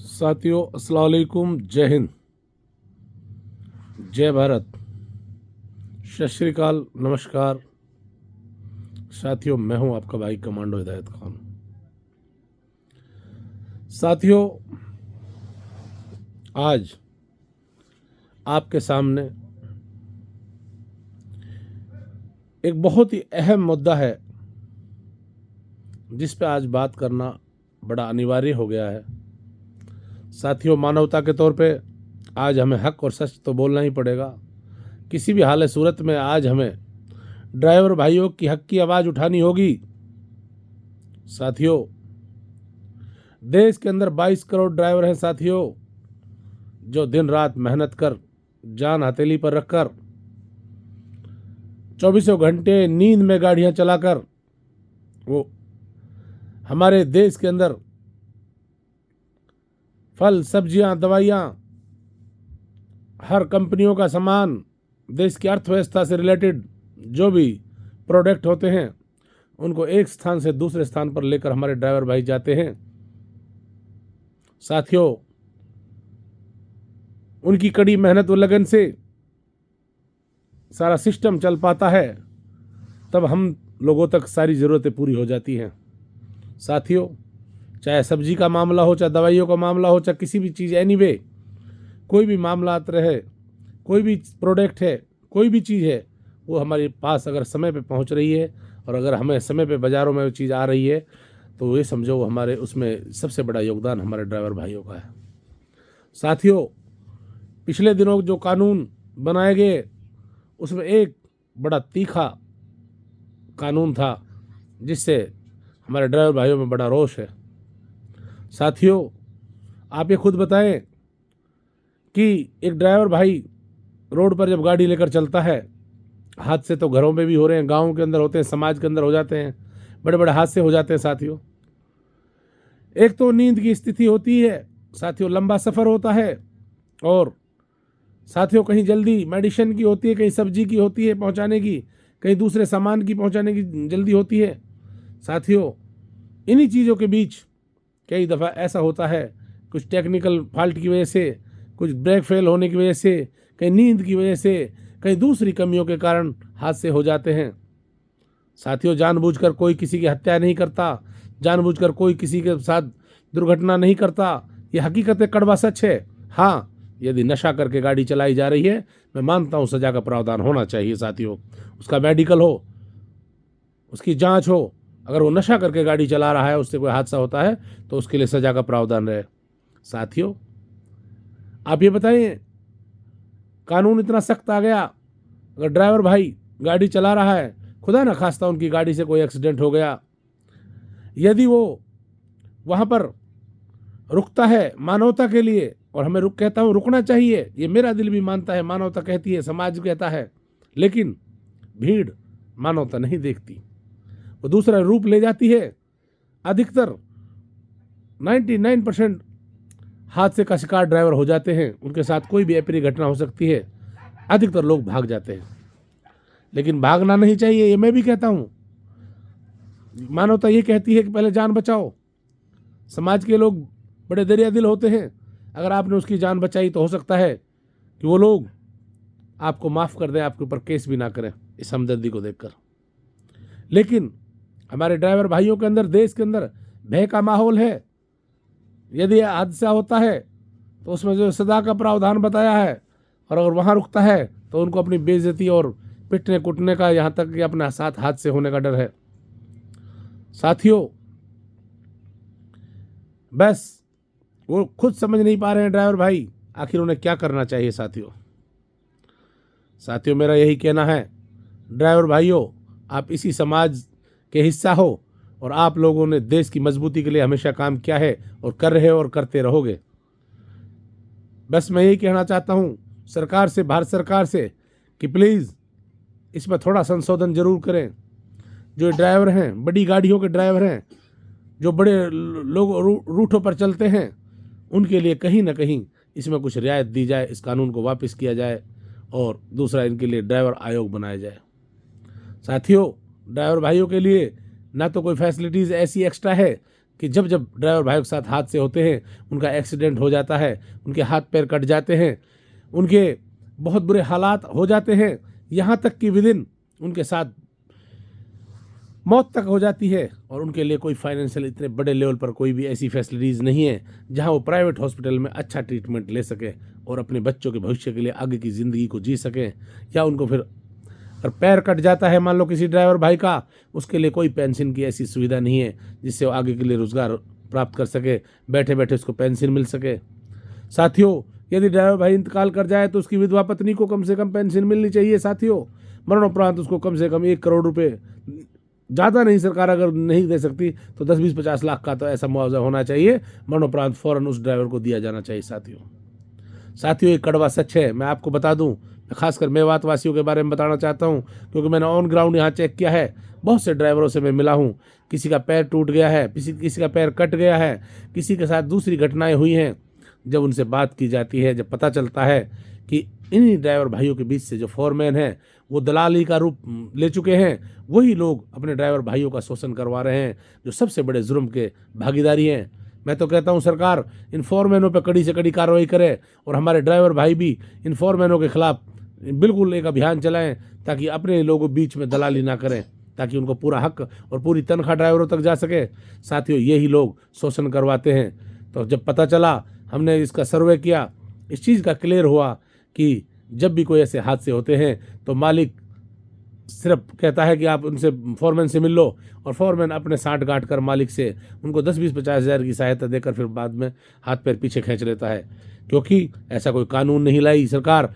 साथियों, अस्सलाम वालेकुम। जय हिंद, जय भारत, सत श्री अकाल, नमस्कार। साथियों, मैं हूं आपका भाई कमांडो हिदायत खान। साथियों, आज आपके सामने एक बहुत ही अहम मुद्दा है जिस पे आज बात करना बड़ा अनिवार्य हो गया है। साथियों, मानवता के तौर पे आज हमें हक और सच तो बोलना ही पड़ेगा। किसी भी हाल सूरत में आज हमें ड्राइवर भाइयों की हक की आवाज़ उठानी होगी। साथियों, देश के अंदर 22 करोड़ ड्राइवर हैं साथियों, जो दिन रात मेहनत कर, जान हथेली पर रखकर, चौबीसों घंटे नींद में गाड़ियां चलाकर वो हमारे देश के अंदर फल, सब्जियां, दवाइयां, हर कंपनियों का सामान, देश की अर्थव्यवस्था से रिलेटेड जो भी प्रोडक्ट होते हैं उनको एक स्थान से दूसरे स्थान पर लेकर हमारे ड्राइवर भाई जाते हैं। साथियों, उनकी कड़ी मेहनत व लगन से सारा सिस्टम चल पाता है, तब हम लोगों तक सारी ज़रूरतें पूरी हो जाती हैं। साथियों, चाहे सब्जी का मामला हो, चाहे दवाइयों का मामला हो, चाहे किसी भी चीज़, एनीवे कोई भी मामला आता रहे, कोई भी प्रोडक्ट है, कोई भी चीज़ है, वो हमारे पास अगर समय पे पहुंच रही है और अगर हमें समय पे बाज़ारों में वो चीज़ आ रही है तो ये समझो वो हमारे उसमें सबसे बड़ा योगदान हमारे ड्राइवर भाइयों का है। साथियों, पिछले दिनों जो कानून बनाए गए उसमें एक बड़ा तीखा कानून था जिससे हमारे ड्राइवर भाइयों में बड़ा रोष है। साथियों, आप ये खुद बताएं कि एक ड्राइवर भाई रोड पर जब गाड़ी लेकर चलता है, हादसे तो घरों में भी हो रहे हैं, गाँव के अंदर होते हैं, समाज के अंदर हो जाते हैं, बड़े बड़े हादसे हो जाते हैं। साथियों, एक तो नींद की स्थिति होती है, साथियों लंबा सफ़र होता है, और साथियों कहीं जल्दी मेडिसिन की होती है, कहीं सब्जी की होती है पहुंचाने की, कहीं दूसरे सामान की पहुंचाने की जल्दी होती है। साथियों, इन्हीं चीज़ों के बीच कई दफ़ा ऐसा होता है, कुछ टेक्निकल फॉल्ट की वजह से, कुछ ब्रेक फेल होने की वजह से, कहीं नींद की वजह से, कहीं दूसरी कमियों के कारण हादसे हो जाते हैं। साथियों, जानबूझकर कोई किसी की हत्या नहीं करता, जानबूझकर कोई किसी के साथ दुर्घटना नहीं करता। ये हकीकत कड़वा सच है। हाँ, यदि नशा करके गाड़ी चलाई जा रही है, मैं मानता हूँ सज़ा का प्रावधान होना चाहिए। साथियों, उसका मेडिकल हो, उसकी जांच हो, अगर वो नशा करके गाड़ी चला रहा है, उससे कोई हादसा होता है तो उसके लिए सज़ा का प्रावधान रहे। साथियों, आप ये बताइए, कानून इतना सख्त आ गया, अगर ड्राइवर भाई गाड़ी चला रहा है, खुदा ना खास्ता उनकी गाड़ी से कोई एक्सीडेंट हो गया, यदि वो वहाँ पर रुकता है मानवता के लिए, और हमें कहता हूँ रुकना चाहिए, ये मेरा दिल भी मानता है, मानवता कहती है, समाज कहता है, लेकिन भीड़ मानवता नहीं देखती, वो दूसरा रूप ले जाती है। अधिकतर 99% हादसे का शिकार ड्राइवर हो जाते हैं, उनके साथ कोई भी अप्रिय घटना हो सकती है, अधिकतर लोग भाग जाते हैं, लेकिन भागना नहीं चाहिए, ये मैं भी कहता हूँ। मानवता ये कहती है कि पहले जान बचाओ। समाज के लोग बड़े दरिया दिल होते हैं, अगर आपने उसकी जान बचाई तो हो सकता है कि वो लोग आपको माफ़ कर दें, आपके ऊपर केस भी ना करें इस हमदर्दी को देखकर। लेकिन हमारे ड्राइवर भाइयों के अंदर, देश के अंदर भय का माहौल है। यदि हादसा होता है तो उसमें जो सजा का प्रावधान बताया है, और अगर वहाँ रुकता है तो उनको अपनी बेइज्जती और पिटने कुटने का, यहाँ तक कि अपने साथ हादसे होने का डर है। साथियों, बस वो खुद समझ नहीं पा रहे हैं ड्राइवर भाई, आखिर उन्हें क्या करना चाहिए। साथियों, मेरा यही कहना है, ड्राइवर भाइयों, आप इसी समाज के हिस्सा हो, और आप लोगों ने देश की मजबूती के लिए हमेशा काम किया है और कर रहे हो और करते रहोगे। बस मैं यही कहना चाहता हूँ सरकार से, भारत सरकार से, कि प्लीज़ इसमें थोड़ा संशोधन जरूर करें। जो ड्राइवर हैं, बड़ी गाड़ियों के ड्राइवर हैं, जो बड़े लोग रूटों पर चलते हैं, उनके लिए कहीं ना कहीं इसमें कुछ रियायत दी जाए, इस कानून को वापस किया जाए, और दूसरा इनके लिए ड्राइवर आयोग बनाया जाए। साथियों, ड्राइवर भाइयों के लिए ना तो कोई फैसिलिटीज़ ऐसी एक्स्ट्रा है कि जब जब ड्राइवर भाइयों के साथ हादसे होते हैं, उनका एक्सीडेंट हो जाता है, उनके हाथ पैर कट जाते हैं, उनके बहुत बुरे हालात हो जाते हैं, यहाँ तक कि विदिन उनके साथ मौत तक हो जाती है, और उनके लिए कोई फाइनेंशियल इतने बड़े लेवल पर कोई भी ऐसी फैसिलिटीज़ नहीं है जहां वो प्राइवेट हॉस्पिटल में अच्छा ट्रीटमेंट ले सके और अपने बच्चों के भविष्य के लिए आगे की ज़िंदगी को जी सकें। या उनको फिर अगर पैर कट जाता है मान लो किसी ड्राइवर भाई का, उसके लिए कोई पेंशन की ऐसी सुविधा नहीं है जिससे वो आगे के लिए रोज़गार प्राप्त कर सके, बैठे बैठे उसको पेंशन मिल सके। साथियों, यदि ड्राइवर भाई इंतकाल कर जाए तो उसकी विधवा पत्नी को कम से कम पेंशन मिलनी चाहिए। साथियों, मरणोपरांत उसको कम से कम 1 करोड़ रुपए, ज़्यादा नहीं, सरकार अगर नहीं दे सकती तो 10, 20, 50 लाख का तो ऐसा मुआवजा होना चाहिए, मरणोपरांत फ़ौरन उस ड्राइवर को दिया जाना चाहिए। साथियों, ये कड़वा सच है। मैं आपको बता दूं, खासकर मेवात वासियों के बारे में बताना चाहता हूं, क्योंकि मैंने ऑन ग्राउंड यहाँ चेक किया है। बहुत से ड्राइवरों से मैं मिला हूँ, किसी का पैर टूट गया है, किसी का पैर कट गया है, किसी के साथ दूसरी घटनाएं हुई हैं। जब उनसे बात की जाती है, जब पता चलता है कि इन्हीं ड्राइवर भाइयों के बीच से जो फोरमैन हैं वो दलाली का रूप ले चुके हैं, वही लोग अपने ड्राइवर भाइयों का शोषण करवा रहे हैं, जो सबसे बड़े जुर्म के भागीदारी हैं। मैं तो कहता हूं सरकार इन फोरमैनों पर कड़ी से कड़ी कार्रवाई करे, और हमारे ड्राइवर भाई भी इन फोरमैनों के खिलाफ बिल्कुल एक अभियान चलाएं, ताकि अपने लोगों बीच में दलाली ना करें, ताकि उनको पूरा हक और पूरी तनख्वाह ड्राइवरों तक जा सके। साथियों, यही लोग शोषण करवाते हैं। तो जब पता चला, हमने इसका सर्वे किया, इस चीज़ का क्लियर हुआ कि जब भी कोई ऐसे हादसे होते हैं तो मालिक सिर्फ कहता है कि आप उनसे फोरमैन से मिल लो, और फोरमैन अपने साठ गांठ कर मालिक से उनको 10, 20, 50 हज़ार की सहायता देकर फिर बाद में हाथ पैर पीछे खींच लेता है, क्योंकि ऐसा कोई कानून नहीं लाई सरकार